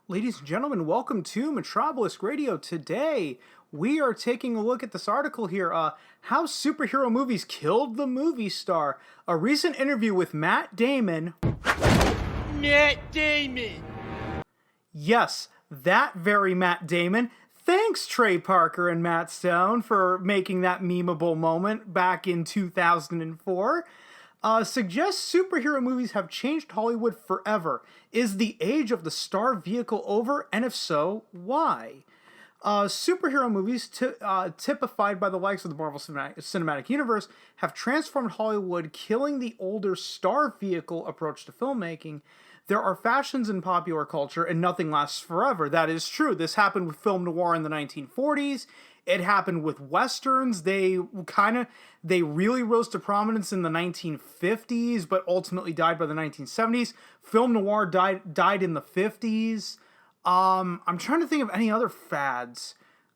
Ladies and gentlemen, welcome to Metropolis Radio. Today, we are taking a look at this article here, How Superhero Movies Killed the Movie Star. A recent interview with Matt Damon. Matt Damon! Yes, that very Matt Damon. Thanks, Trey Parker and Matt Stone, for making that memeable moment back in 2004. Suggests superhero movies have changed Hollywood forever. Is the age of the star vehicle over? And if so, why? Superhero movies, typified by the likes of the Marvel Cinematic Universe, have transformed Hollywood, killing the older star vehicle approach to filmmaking. There are fashions in popular culture, and nothing lasts forever. That is true. This happened with film noir in the 1940s. It happened with westerns. They really rose to prominence in the 1950s, but ultimately died by the 1970s. Film noir died in the 50s. I'm trying to think of any other fads,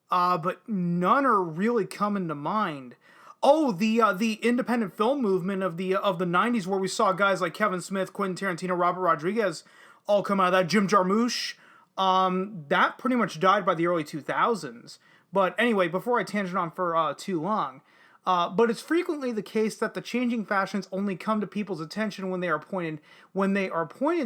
but none are really coming to mind. Oh, the independent film movement of the 90s, where we saw guys like Kevin Smith, Quentin Tarantino, Robert Rodriguez all come out of that. Jim Jarmusch, that pretty much died by the early 2000s. But anyway, before I tangent on for too long, but it's frequently the case that the changing fashions only come to people's attention when they are pointed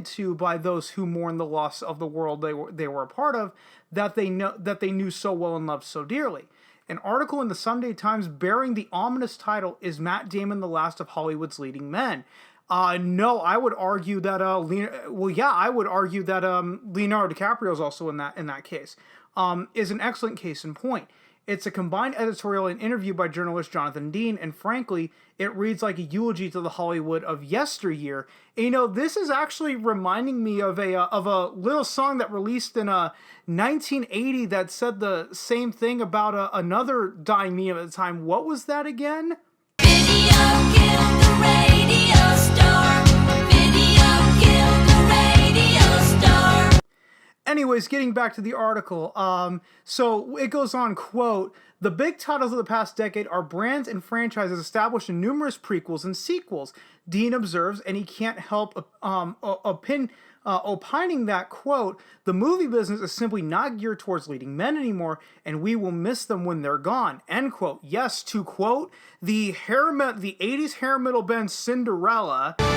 to by those who mourn the loss of the world they were a part of, that they knew so well and loved so dearly. An article in the Sunday Times bearing the ominous title, "Is Matt Damon the last of Hollywood's leading men?" No, I would argue that Leonardo DiCaprio is also in that case. Is an excellent case in point. It's a combined editorial and interview by journalist Jonathan Dean, and frankly, it reads like a eulogy to the Hollywood of yesteryear. And, this is actually reminding me of a little song that released in 1980 that said the same thing about another dying meme at the time. What was that again? Video killed the radio star. Video killed the radio star. Anyways, getting back to the article, so it goes on, quote, "The big titles of the past decade are brands and franchises established in numerous prequels and sequels," Dean observes, and he can't help opining that, quote, "The movie business is simply not geared towards leading men anymore, and we will miss them when they're gone," end quote. Yes, to quote the 80s hair metal band Cinderella, Don't know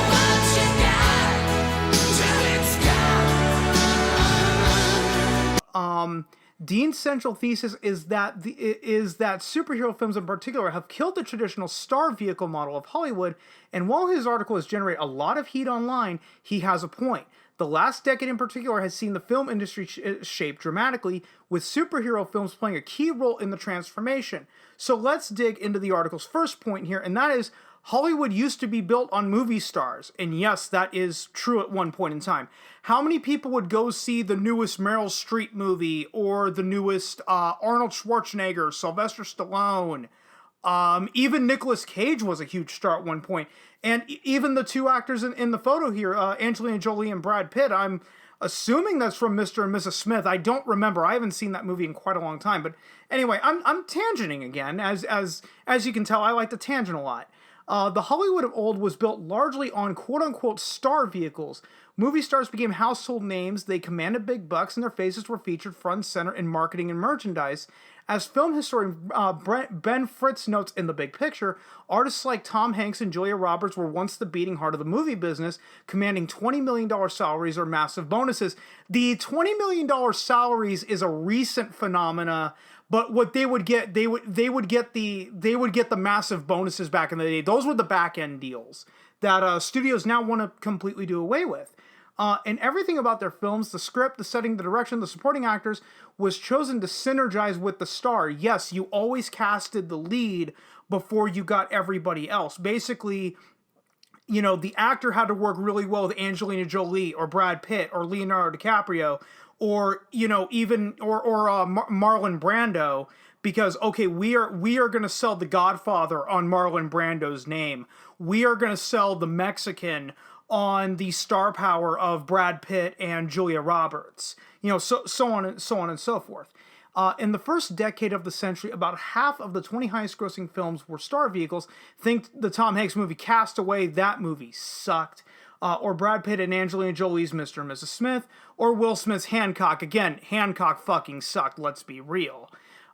what you got till it's gone. Dean's central thesis is that superhero films in particular have killed the traditional star vehicle model of Hollywood, and while his article has generated a lot of heat online, he has a point. The last decade in particular has seen the film industry shape dramatically, with superhero films playing a key role in the transformation. So let's dig into the article's first point here, and that is Hollywood used to be built on movie stars, and yes, that is true at one point in time. How many people would go see the newest Meryl Streep movie, or the newest Arnold Schwarzenegger, Sylvester Stallone? Even Nicolas Cage was a huge star at one point. And even the two actors in the photo here, Angelina Jolie and Brad Pitt, I'm assuming that's from Mr. and Mrs. Smith. I don't remember. I haven't seen that movie in quite a long time. But anyway, I'm tangenting again. As you can tell, I like to tangent a lot. The Hollywood of old was built largely on quote-unquote star vehicles. Movie stars became household names, they commanded big bucks, and their faces were featured front and center in marketing and merchandise. As film historian Ben Fritz notes in The Big Picture, artists like Tom Hanks and Julia Roberts were once the beating heart of the movie business, commanding $20 million salaries or massive bonuses. The $20 million salaries is a recent phenomena, but what they would get the massive bonuses back in the day. Those were the back end deals that studios now want to completely do away with. And everything about their films, the script, the setting, the direction, the supporting actors, was chosen to synergize with the star. Yes, you always casted the lead before you got everybody else. Basically, the actor had to work really well with Angelina Jolie or Brad Pitt or Leonardo DiCaprio or, Marlon Brando, because, okay, we are going to sell The Godfather on Marlon Brando's name. We are going to sell The Mexican on the star power of Brad Pitt and Julia Roberts, so on and so forth. In the first decade of the century, about half of the 20 highest grossing films were star vehicles. Think the Tom Hanks movie Castaway. That movie sucked. or Brad Pitt and Angelina Jolie's Mr. and Mrs. Smith, or Will Smith's Hancock. Again, Hancock fucking sucked, let's be real.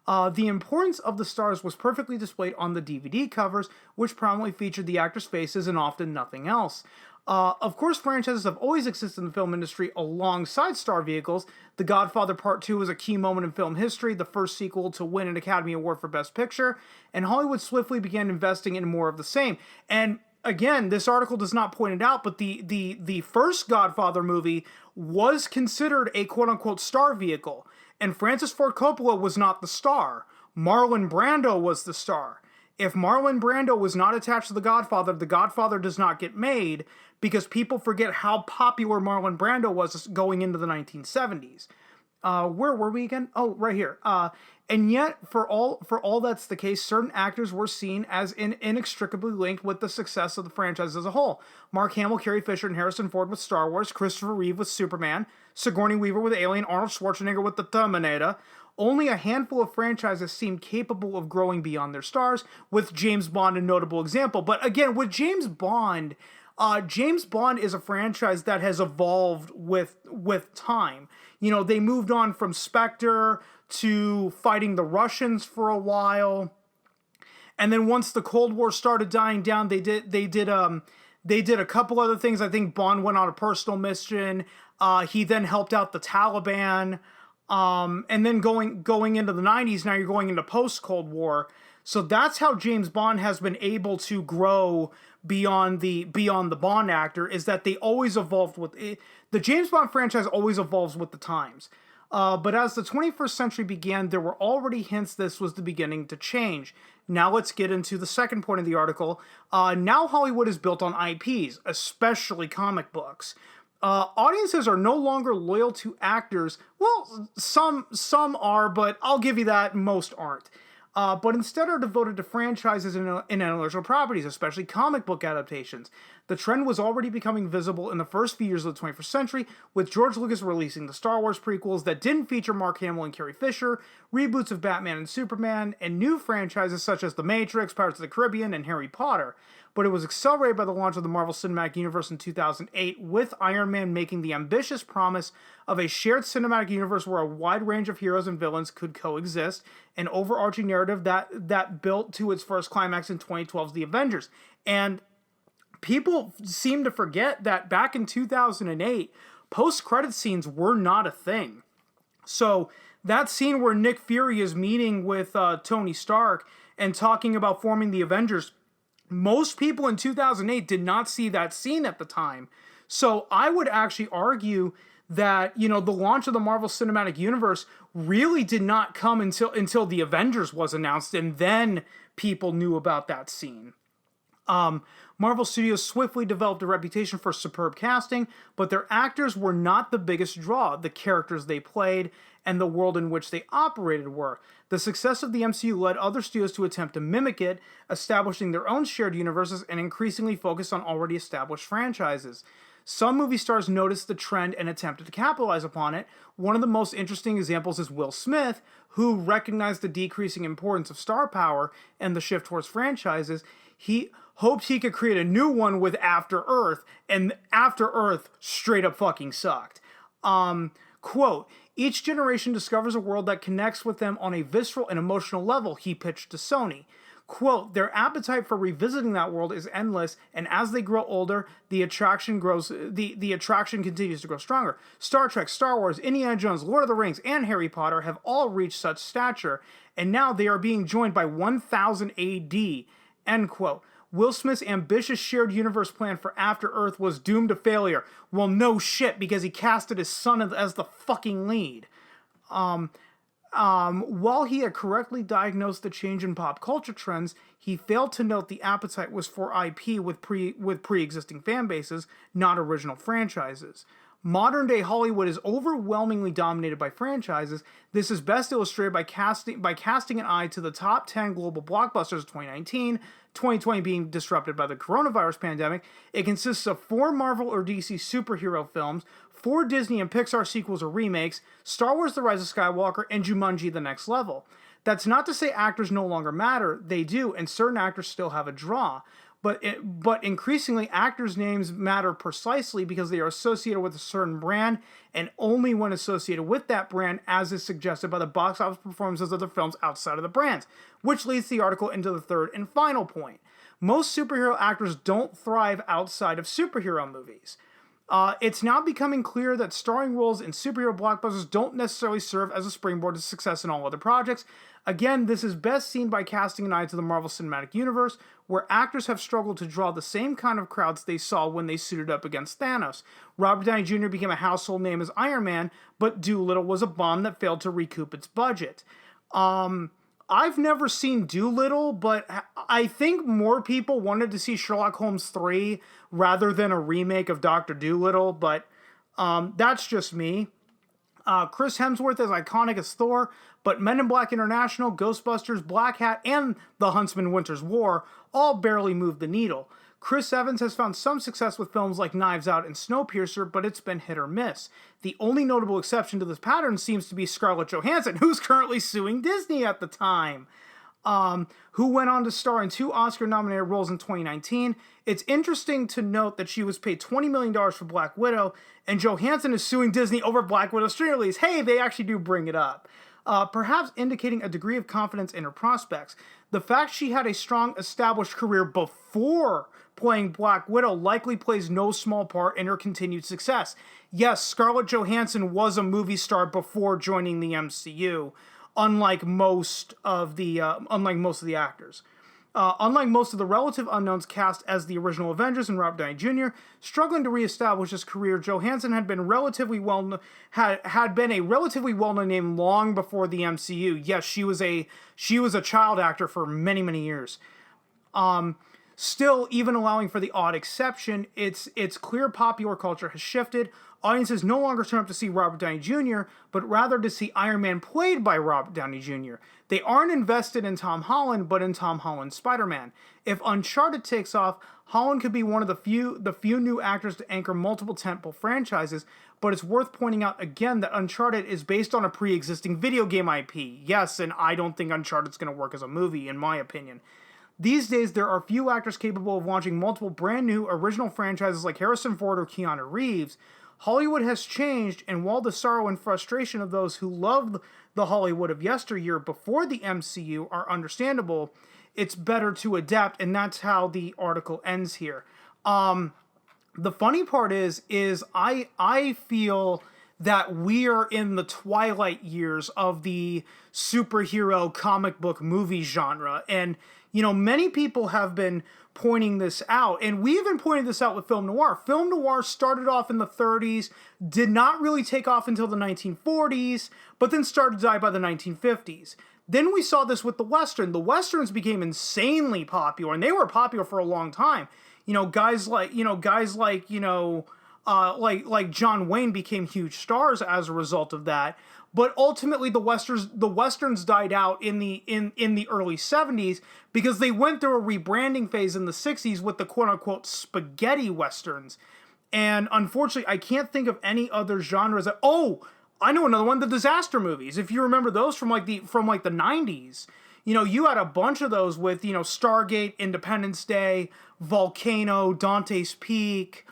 The importance of the stars was perfectly displayed on the DVD covers, which prominently featured the actors' faces and often nothing else. Of course, franchises have always existed in the film industry alongside star vehicles. The Godfather Part 2 was a key moment in film history, the first sequel to win an Academy Award for Best Picture, and Hollywood swiftly began investing in more of the same. And again, this article does not point it out, but the first Godfather movie was considered a quote-unquote star vehicle, and Francis Ford Coppola was not the star. Marlon Brando was the star. If Marlon Brando was not attached to The Godfather does not get made, because people forget how popular Marlon Brando was going into the 1970s. Where were we again? Oh, right here. And yet, for all that's the case, certain actors were seen as inextricably linked with the success of the franchise as a whole. Mark Hamill, Carrie Fisher, and Harrison Ford with Star Wars, Christopher Reeve with Superman, Sigourney Weaver with Alien, Arnold Schwarzenegger with The Terminator. Only a handful of franchises seem capable of growing beyond their stars, with James Bond a notable example. But again, with James Bond is a franchise that has evolved with time. You know, they moved on from Spectre to fighting the Russians for a while, and then once the Cold War started dying down, they did a couple other things. I think Bond went on a personal mission. He then helped out the Taliban, and then going into the 90s. Now you're going into post Cold War. So that's how James Bond has been able to grow beyond the Bond actor, is that they always evolved with it. The James Bond franchise always evolves with the times. But as the 21st century began, there were already hints this was the beginning to change. Now let's get into the second point of the article. Now Hollywood is built on IPs, especially comic books. Audiences are no longer loyal to actors. Well, some are, but I'll give you that, most aren't. But instead are devoted to franchises and intellectual properties, especially comic book adaptations. The trend was already becoming visible in the first few years of the 21st century, with George Lucas releasing the Star Wars prequels that didn't feature Mark Hamill and Carrie Fisher, reboots of Batman and Superman, and new franchises such as The Matrix, Pirates of the Caribbean, and Harry Potter. But it was accelerated by the launch of the Marvel Cinematic Universe in 2008, with Iron Man making the ambitious promise of a shared cinematic universe where a wide range of heroes and villains could coexist, an overarching narrative that built to its first climax in 2012's The Avengers. And people seem to forget that back in 2008, post-credit scenes were not a thing. So that scene where Nick Fury is meeting with Tony Stark and talking about forming the Avengers, most people in 2008 did not see that scene at the time. So I would actually argue that, you know, the launch of the Marvel Cinematic Universe really did not come until the Avengers was announced, and then people knew about that scene. Marvel Studios swiftly developed a reputation for superb casting, but their actors were not the biggest draw. The characters they played and the world in which they operated were. The success of the MCU led other studios to attempt to mimic it, establishing their own shared universes and increasingly focused on already established franchises. Some movie stars noticed the trend and attempted to capitalize upon it. One of the most interesting examples is Will Smith, who recognized the decreasing importance of star power and the shift towards franchises. He hoped he could create a new one with After Earth, and After Earth straight up fucking sucked. Quote, each generation discovers a world that connects with them on a visceral and emotional level, he pitched to Sony. Quote, their appetite for revisiting that world is endless, and as they grow older, the attraction continues to grow stronger. Star Trek, Star Wars, Indiana Jones, Lord of the Rings, and Harry Potter have all reached such stature, and now they are being joined by 1000 AD, end quote. Will Smith's ambitious shared universe plan for After Earth was doomed to failure. Well, no shit, because he casted his son as the fucking lead. While he had correctly diagnosed the change in pop culture trends, he failed to note the appetite was for IP with pre-existing fan bases, not original franchises. Modern-day Hollywood is overwhelmingly dominated by franchises. This is best illustrated by casting an eye to the top 10 global blockbusters of 2019, 2020 being disrupted by the coronavirus pandemic. It consists of 4 Marvel or DC superhero films, 4 Disney and Pixar sequels or remakes, Star Wars The Rise of Skywalker, and Jumanji The Next Level. That's not to say actors no longer matter, they do, and certain actors still have a draw. but increasingly actors' names matter precisely because they are associated with a certain brand, and only when associated with that brand, as is suggested by the box office performances of the films outside of the brands, which leads the article into the third and final point. Most superhero actors don't thrive outside of superhero movies. It's now becoming clear that starring roles in superhero blockbusters don't necessarily serve as a springboard to success in all other projects. Again, this is best seen by casting an eye to the Marvel Cinematic Universe, where actors have struggled to draw the same kind of crowds they saw when they suited up against Thanos. Robert Downey Jr. became a household name as Iron Man, but Doolittle was a bomb that failed to recoup its budget. I've never seen Doolittle, but I think more people wanted to see Sherlock Holmes 3 rather than a remake of Dr. Doolittle, but that's just me. Chris Hemsworth is iconic as Thor, but Men in Black International, Ghostbusters, Black Hat, and The Huntsman Winter's War all barely moved the needle. Chris Evans has found some success with films like Knives Out and Snowpiercer, but it's been hit or miss. The only notable exception to this pattern seems to be Scarlett Johansson, who's currently suing Disney at the time, who went on to star in 2 Oscar-nominated roles in 2019. It's interesting to note that she was paid $20 million for Black Widow, and Johansson is suing Disney over Black Widow's streaming release. Hey, they actually do bring it up. Perhaps indicating a degree of confidence in her prospects. The fact she had a strong established career before playing Black Widow likely plays no small part in her continued success. Yes, Scarlett Johansson was a movie star before joining the MCU, unlike most of the actors. Unlike most of the relative unknowns cast as the original Avengers and Robert Downey Jr., struggling to reestablish his career, Johansson had been a relatively well-known name long before the MCU. Yes, she was a child actor for many, many years. Still, even allowing for the odd exception, it's clear popular culture has shifted. Audiences no longer turn up to see Robert Downey Jr., but rather to see Iron Man played by Robert Downey Jr. They aren't invested in Tom Holland, but in Tom Holland's Spider-Man. If Uncharted takes off, Holland could be one of the few new actors to anchor multiple tentpole franchises, but it's worth pointing out again that Uncharted is based on a pre-existing video game IP. Yes, and I don't think Uncharted's going to work as a movie, in my opinion. These days, there are few actors capable of launching multiple brand new original franchises like Harrison Ford or Keanu Reeves. Hollywood has changed, and while the sorrow and frustration of those who loved the Hollywood of yesteryear before the MCU are understandable, it's better to adapt, and that's how the article ends here. The funny part is I feel that we are in the twilight years of the superhero comic book movie genre, and many people have been pointing this out, and we even pointed this out with film noir. Film noir started off in the 30s, did not really take off until the 1940s, but then started to die by the 1950s. Then we saw this with the Western. The Westerns became insanely popular, and they were popular for a long time. Guys like John Wayne became huge stars as a result of that. But ultimately, the Westerns died out in the early 70s because they went through a rebranding phase in the 60s with the quote-unquote spaghetti Westerns. And unfortunately, I can't think of any other genres I know another one, the disaster movies. If you remember those from the 90s, you had a bunch of those with, Stargate, Independence Day, Volcano, Dante's Peak,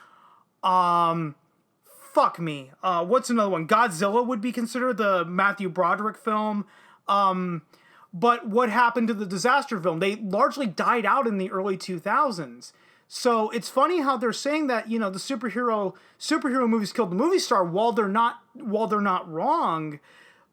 fuck me. What's another one? Godzilla would be considered the Matthew Broderick film. But what happened to the disaster film? They largely died out in the early 2000s. So it's funny how they're saying that, the superhero movies killed the movie star while they're not wrong.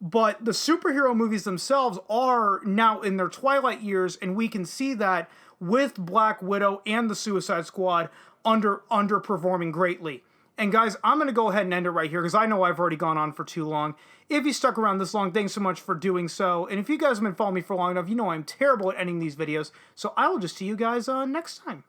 But the superhero movies themselves are now in their twilight years, and we can see that with Black Widow and the Suicide Squad underperforming greatly. And guys, I'm going to go ahead and end it right here because I know I've already gone on for too long. If you stuck around this long, thanks so much for doing so. And if you guys have been following me for long enough, I'm terrible at ending these videos. So I will just see you guys next time.